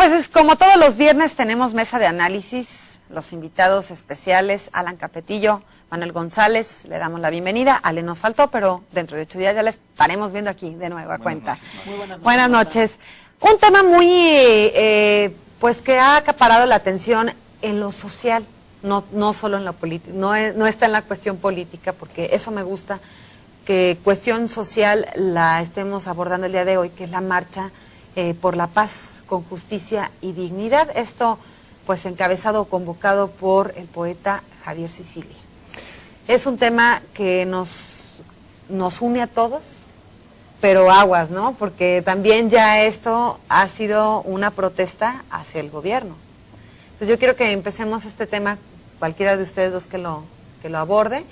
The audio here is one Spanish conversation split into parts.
pues como todos los viernes tenemos mesa de análisis, los invitados especiales, Alan Capetillo, Manuel González, le damos la bienvenida. Ale nos faltó, pero dentro de 8 días ya la estaremos viendo aquí de nuevo a cuenta. Buenas noches. Un tema muy, pues que ha acaparado la atención en lo social, no solo en lo político, no está en la cuestión política, porque eso me gusta, que cuestión social la estemos abordando el día de hoy, que es la marcha por la paz, con justicia y dignidad. Esto, pues, encabezado o convocado por el poeta Javier Sicilia. Es un tema que nos une a todos, pero aguas, ¿no? Porque también ya esto ha sido una protesta hacia el gobierno. Entonces yo quiero que empecemos este tema, cualquiera de ustedes dos que lo aborde,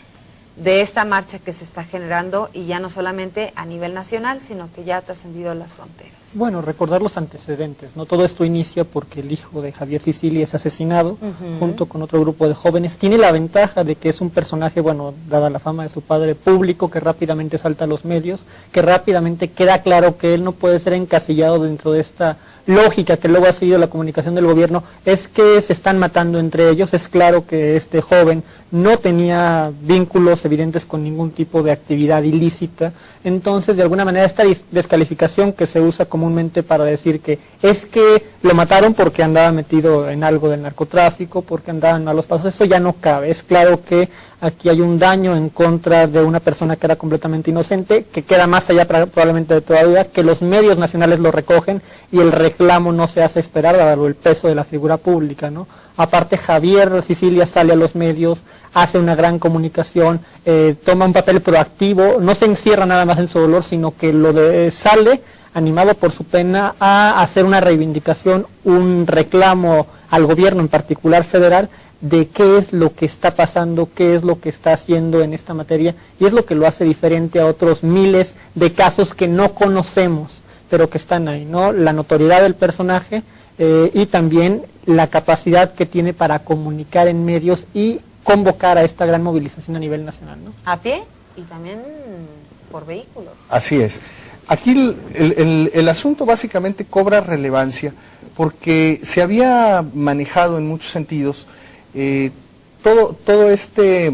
de esta marcha que se está generando, y ya no solamente a nivel nacional, sino que ya ha trascendido las fronteras. Bueno, recordar los antecedentes, ¿no? Todo esto inicia porque el hijo de Javier Sicilia es asesinado, junto con otro grupo de jóvenes. Tiene la ventaja de que es un personaje, bueno, dada la fama de su padre, público, que rápidamente salta a los medios, que rápidamente queda claro que él no puede ser encasillado dentro de esta lógica que luego ha sido la comunicación del gobierno, es que se están matando entre ellos. Es claro que este joven no tenía vínculos evidentes con ningún tipo de actividad ilícita. Entonces, de alguna manera, esta descalificación que se usa comúnmente para decir que es que lo mataron porque andaba metido en algo del narcotráfico, porque andaban a malos pasos, eso ya no cabe. Es claro que aquí hay un daño en contra de una persona que era completamente inocente, que queda más allá probablemente de toda duda, que los medios nacionales lo recogen y el reclamo no se hace esperar, dado el peso de la figura pública, ¿no? Aparte, Javier Sicilia sale a los medios, hace una gran comunicación, toma un papel proactivo, no se encierra nada más en su dolor, sino que sale animado por su pena a hacer una reivindicación, un reclamo al gobierno, en particular federal, de qué es lo que está pasando, qué es lo que está haciendo en esta materia, y es lo que lo hace diferente a otros miles de casos que no conocemos, pero que están ahí, ¿no? La notoriedad del personaje y también la capacidad que tiene para comunicar en medios y convocar a esta gran movilización a nivel nacional, ¿no? A pie y también por vehículos. Así es. Aquí el asunto básicamente cobra relevancia porque se había manejado en muchos sentidos todo este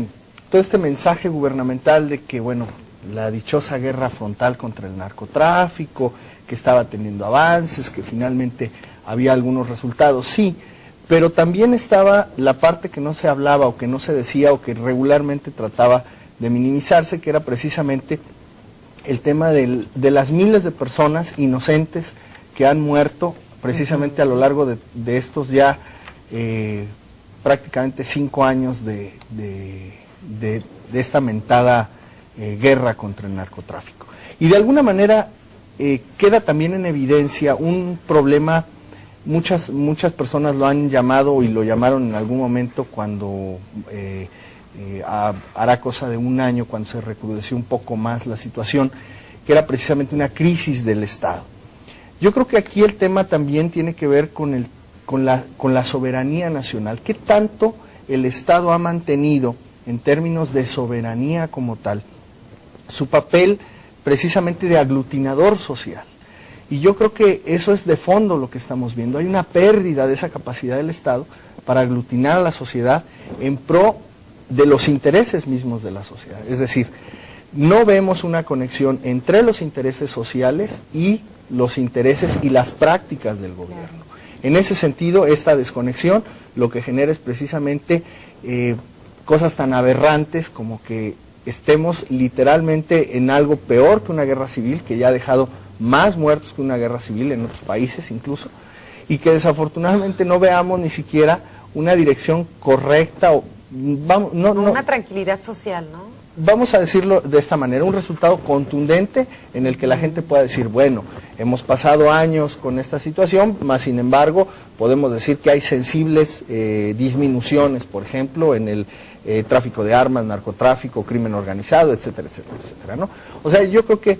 mensaje gubernamental de que, bueno, la dichosa guerra frontal contra el narcotráfico, que estaba teniendo avances, que finalmente había algunos resultados, sí, pero también estaba la parte que no se hablaba o que no se decía o que regularmente trataba de minimizarse, que era precisamente el tema de las miles de personas inocentes que han muerto precisamente a lo largo de estos ya prácticamente 5 años de esta mentada guerra contra el narcotráfico. Y de alguna manera queda también en evidencia un problema. Muchas personas lo han llamado y lo llamaron en algún momento cuando hará cosa de 1 año, cuando se recrudeció un poco más la situación, que era precisamente una crisis del Estado. Yo creo que aquí el tema también tiene que ver con la soberanía nacional. ¿Qué tanto el Estado ha mantenido, en términos de soberanía como tal, su papel precisamente de aglutinador social? Y yo creo que eso es de fondo lo que estamos viendo. Hay una pérdida de esa capacidad del Estado para aglutinar a la sociedad en pro de los intereses mismos de la sociedad. Es decir, no vemos una conexión entre los intereses sociales y los intereses y las prácticas del gobierno. En ese sentido, esta desconexión lo que genera es precisamente cosas tan aberrantes como que estemos literalmente en algo peor que una guerra civil, que ya ha dejado más muertos que una guerra civil en otros países incluso, y que desafortunadamente no veamos ni siquiera una dirección correcta o una tranquilidad social, ¿no? Vamos a decirlo de esta manera, un resultado contundente en el que la gente pueda decir, bueno, hemos pasado años con esta situación, más sin embargo podemos decir que hay sensibles disminuciones, por ejemplo, en el tráfico de armas, narcotráfico, crimen organizado, etcétera, etcétera, etcétera, ¿no? O sea, yo creo que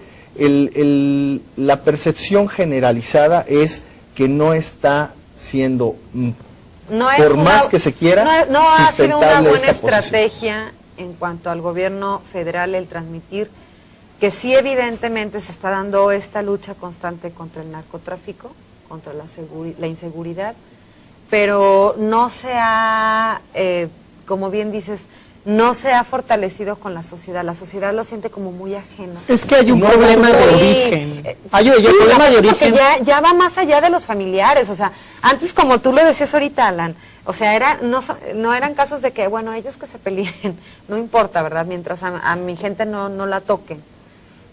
la percepción generalizada es que no está siendo, por más que se quiera, no ha sido una buena esta estrategia en cuanto al gobierno federal el transmitir que sí evidentemente se está dando esta lucha constante contra el narcotráfico, contra la inseguridad, pero no se ha, como bien dices, no se ha fortalecido con la sociedad lo siente como muy ajeno. Es que hay un problema de origen. Hay un problema de origen. Ya va más allá de los familiares, o sea, antes como tú lo decías ahorita, Alan, o sea, no eran casos de que, bueno, ellos que se peleen, no importa, ¿verdad? Mientras a mi gente no la toquen.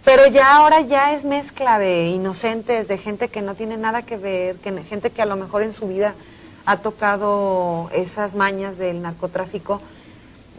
Pero ya ahora ya es mezcla de inocentes, de gente que no tiene nada que ver, gente que a lo mejor en su vida ha tocado esas mañas del narcotráfico.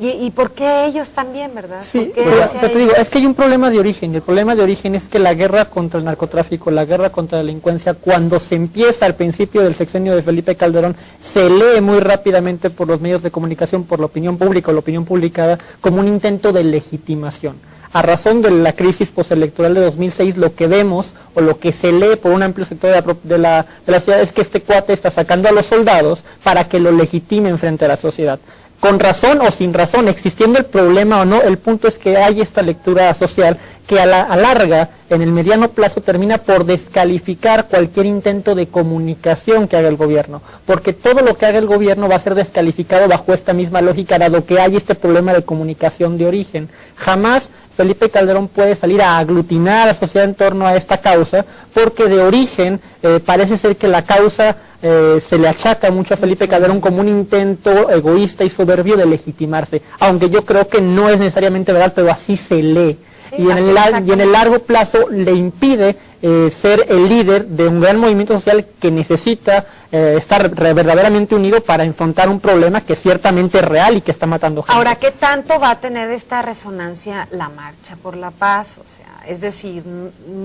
¿Y por qué ellos también, verdad? Sí, te digo, es que hay un problema de origen. El problema de origen es que la guerra contra el narcotráfico, la guerra contra la delincuencia, cuando se empieza al principio del sexenio de Felipe Calderón, se lee muy rápidamente por los medios de comunicación, por la opinión pública o la opinión publicada, como un intento de legitimación. A razón de la crisis postelectoral de 2006, lo que vemos o lo que se lee por un amplio sector de la sociedad es que este cuate está sacando a los soldados para que lo legitimen frente a la sociedad. Con razón o sin razón, existiendo el problema o no, el punto es que hay esta lectura social que a la larga, en el mediano plazo, termina por descalificar cualquier intento de comunicación que haga el gobierno, porque todo lo que haga el gobierno va a ser descalificado bajo esta misma lógica, dado que hay este problema de comunicación de origen. Jamás Felipe Calderón puede salir a aglutinar a la sociedad en torno a esta causa, porque de origen parece ser que la causa se le achaca mucho a Felipe Calderón como un intento egoísta y soberbio de legitimarse, aunque yo creo que no es necesariamente verdad, pero así se lee. Sí, y en el largo plazo le impide ser el líder de un gran movimiento social que necesita estar verdaderamente unido para enfrentar un problema que ciertamente es real y que está matando gente. Ahora, ¿qué tanto va a tener esta resonancia la Marcha por la Paz? O sea, es decir,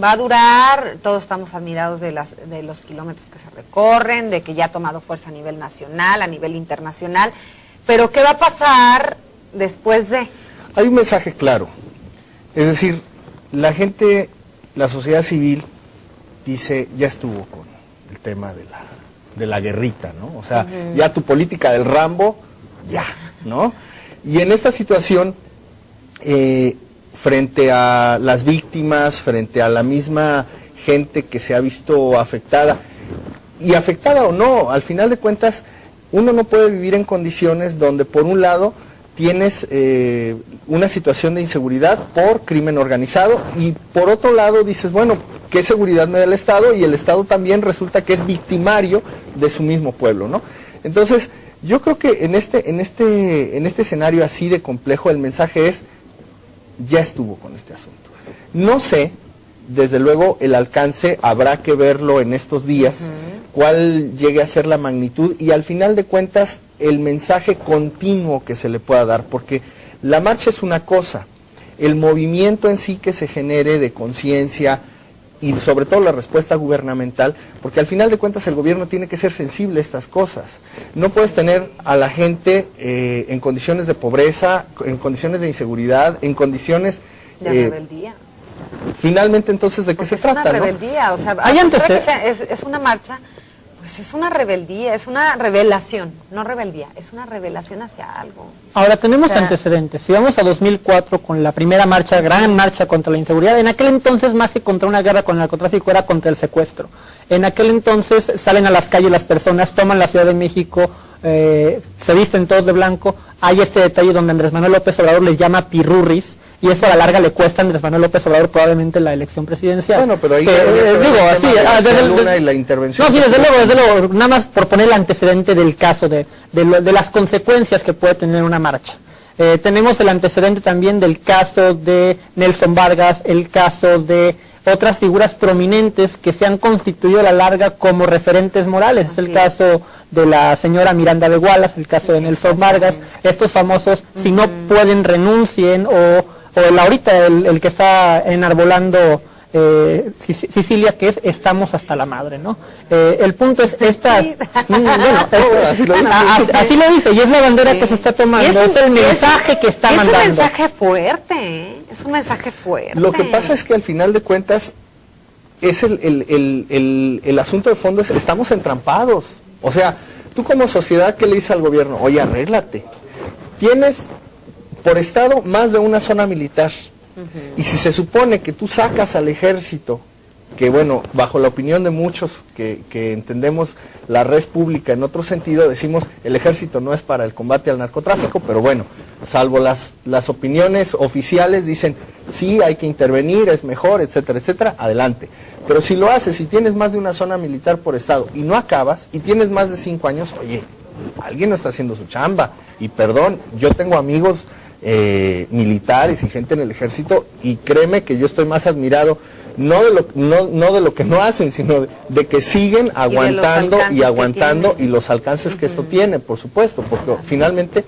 va a durar, todos estamos admirados de los kilómetros que se recorren, de que ya ha tomado fuerza a nivel nacional, a nivel internacional, pero ¿qué va a pasar después de? Hay un mensaje claro. Es decir, la gente, la sociedad civil dice, ya estuvo con el tema de la guerrita, ¿no? O sea, ya tu política del Rambo, ya, ¿no? Y en esta situación, frente a las víctimas, frente a la misma gente que se ha visto afectada, y afectada o no, al final de cuentas, uno no puede vivir en condiciones donde, por un lado, tienes una situación de inseguridad por crimen organizado y por otro lado dices, bueno, ¿qué seguridad me da el Estado? Y el Estado también resulta que es victimario de su mismo pueblo, ¿no? Entonces, yo creo que en este escenario así de complejo el mensaje es, ya estuvo con este asunto. No sé, desde luego el alcance habrá que verlo en estos días, cuál llegue a ser la magnitud y al final de cuentas el mensaje continuo que se le pueda dar, porque la marcha es una cosa, el movimiento en sí que se genere de conciencia y sobre todo la respuesta gubernamental, porque al final de cuentas el gobierno tiene que ser sensible a estas cosas. No puedes tener a la gente en condiciones de pobreza, en condiciones de inseguridad, en condiciones de rebeldía. Finalmente, entonces, ¿de qué se trata? Es una rebeldía, ¿no? O sea, es una marcha, pues es una rebeldía, es una revelación, no rebeldía, es una revelación hacia algo. Ahora, tenemos antecedentes. Si vamos a 2004 con la primera marcha, gran marcha contra la inseguridad, en aquel entonces más que contra una guerra con el narcotráfico era contra el secuestro. En aquel entonces salen a las calles las personas, toman la Ciudad de México, se visten todos de blanco. Hay este detalle donde Andrés Manuel López Obrador les llama pirurris, y eso a la larga le cuesta a Andrés Manuel López Obrador probablemente la elección presidencial. Bueno, pero ahí digo así, y la intervención. No, sí, desde luego, nada más por poner el antecedente del caso, de las consecuencias que puede tener una marcha. Tenemos el antecedente también del caso de Nelson Vargas, el caso de otras figuras prominentes que se han constituido a la larga como referentes morales. Es el caso de la señora Miranda de Wallace, el caso de Nelson Vargas, estos famosos, si no pueden renuncien, o ahorita el que está enarbolando Sicilia, que es estamos hasta la madre, ¿no? El punto es estas, así lo dice, y es la bandera que se está tomando, es el mensaje que está mandando. Es un mensaje fuerte, es un mensaje fuerte. Lo que pasa es que al final de cuentas es el asunto de fondo es estamos entrampados. O sea, tú como sociedad, ¿qué le dices al gobierno? Oye, arréglate. Tienes por estado más de una zona militar. Y si se supone que tú sacas al ejército que bueno, bajo la opinión de muchos que entendemos la res pública en otro sentido, decimos el ejército no es para el combate al narcotráfico, pero bueno, salvo las opiniones oficiales dicen sí, hay que intervenir, es mejor, etcétera, etcétera, adelante. Pero si lo haces, si tienes más de una zona militar por estado y no acabas, y tienes más de 5 años, oye, alguien no está haciendo su chamba. Y perdón, yo tengo amigos militares y gente en el ejército, y créeme que yo estoy más admirado, no de lo que no hacen, sino de que siguen aguantando y aguantando, y los alcances que esto tiene, por supuesto, porque finalmente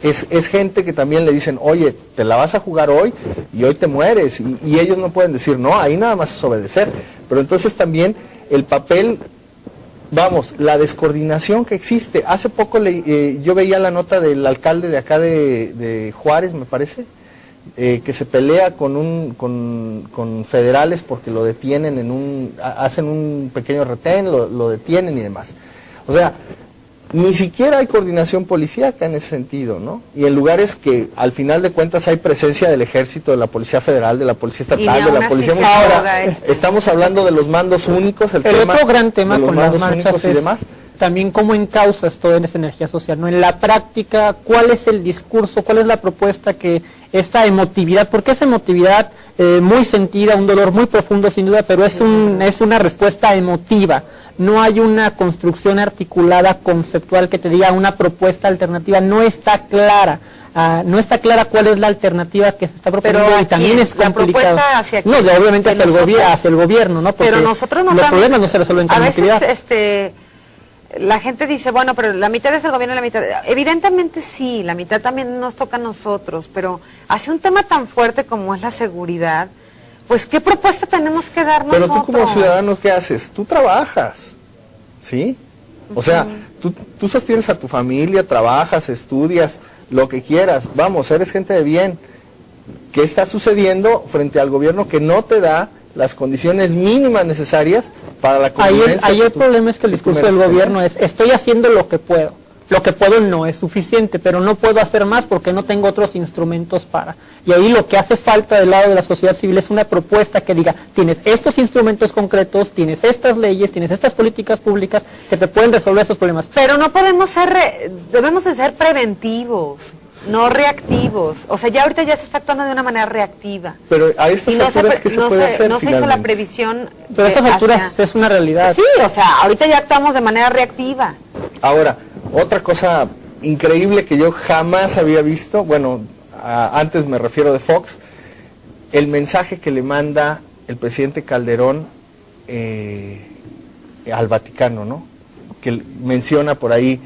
es gente que también le dicen, oye, te la vas a jugar hoy y hoy te mueres, y ellos no pueden decir, no, ahí nada más es obedecer. Pero entonces también el papel, vamos, la descoordinación que existe. Hace poco yo veía la nota del alcalde de acá de Juárez, me parece, que se pelea con federales porque lo detienen hacen un pequeño retén, lo detienen y demás. O sea, ni siquiera hay coordinación policíaca en ese sentido, ¿no? Y en lugares que al final de cuentas hay presencia del ejército, de la Policía Federal, de la Policía Estatal, de la Policía Municipal. Estamos hablando de los mandos únicos, el otro gran tema con las marchas y demás. También cómo encauzas toda esa energía social, ¿no? En la práctica, ¿cuál es el discurso, cuál es la propuesta que esta emotividad, porque es emotividad muy sentida, un dolor muy profundo sin duda, pero es una respuesta emotiva? No hay una construcción articulada, conceptual, que te diga una propuesta alternativa, no está clara. No está clara cuál es la alternativa que se está proponiendo, y también es complicado. Hacia no, obviamente hacia el gobierno, ¿no? Porque pero nosotros no los problemas no se resuelven con emotividad. A veces la gente dice, bueno, pero la mitad es el gobierno y la mitad... Evidentemente sí, la mitad también nos toca a nosotros, pero hacia un tema tan fuerte como es la seguridad, pues ¿qué propuesta tenemos que dar nosotros? Pero tú como ciudadano, ¿qué haces? Tú trabajas, ¿sí? O sea, tú sostienes a tu familia, trabajas, estudias, lo que quieras, vamos, eres gente de bien. ¿Qué está sucediendo frente al gobierno que no te da las condiciones mínimas necesarias para la convivencia? Ahí el problema es que el discurso del gobierno es, estoy haciendo lo que puedo. Lo que puedo no es suficiente, pero no puedo hacer más porque no tengo otros instrumentos para. Y ahí lo que hace falta del lado de la sociedad civil es una propuesta que diga, tienes estos instrumentos concretos, tienes estas leyes, tienes estas políticas públicas que te pueden resolver estos problemas. Pero no podemos debemos de ser preventivos, no reactivos. O sea, ya ahorita ya se está actuando de una manera reactiva. Pero a estas alturas, ¿qué se puede hacer? No se hizo la previsión. Pero a estas alturas es una realidad. Sí, o sea, ahorita ya actuamos de manera reactiva. Ahora, otra cosa increíble que yo jamás había visto, bueno, antes me refiero de Fox, el mensaje que le manda el presidente Calderón al Vaticano, ¿no? Que menciona por ahí,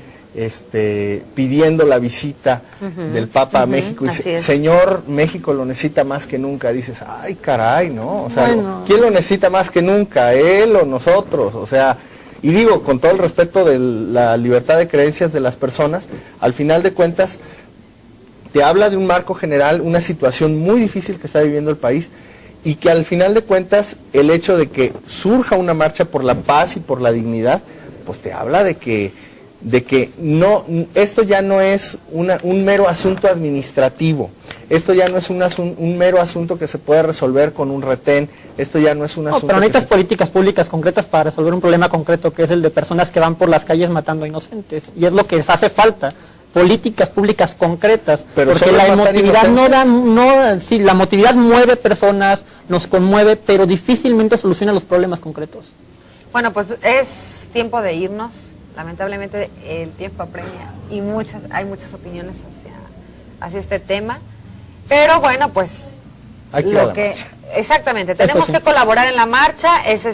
pidiendo la visita del Papa a México, y dice, señor, México lo necesita más que nunca. Dices, ay, caray, ¿no? O sea, bueno, ¿quién lo necesita más que nunca? ¿Él o nosotros? O sea, y digo, con todo el respeto de la libertad de creencias de las personas, al final de cuentas, te habla de un marco general, una situación muy difícil que está viviendo el país, y que al final de cuentas, el hecho de que surja una marcha por la paz y por la dignidad, pues te habla de que no, esto ya no es un mero asunto administrativo, esto ya no es un mero asunto que se puede resolver con un retén, esto ya no es un asunto... pero necesitas políticas públicas concretas para resolver un problema concreto, que es el de personas que van por las calles matando a inocentes, y es lo que hace falta, políticas públicas concretas, pero porque la emotividad sí, la emotividad mueve personas, nos conmueve, pero difícilmente soluciona los problemas concretos. Bueno, pues es tiempo de irnos. Lamentablemente el tiempo apremia y hay muchas opiniones hacia este tema, pero bueno, pues exactamente, tenemos que colaborar en la marcha. Es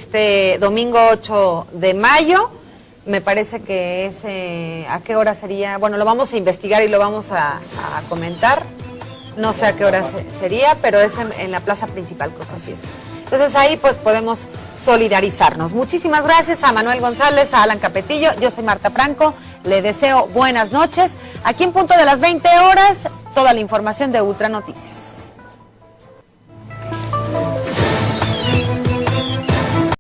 domingo 8 de mayo, me parece que es, ¿a qué hora sería? Bueno, lo vamos a investigar y lo vamos a comentar, no sé a qué hora sería, pero es en la plaza principal, creo que así es. Entonces ahí pues podemos solidarizarnos. Muchísimas gracias a Manuel González, a Alan Capetillo. Yo soy Marta Franco, le deseo buenas noches. Aquí en punto de las 20 horas, toda la información de Ultra Noticias.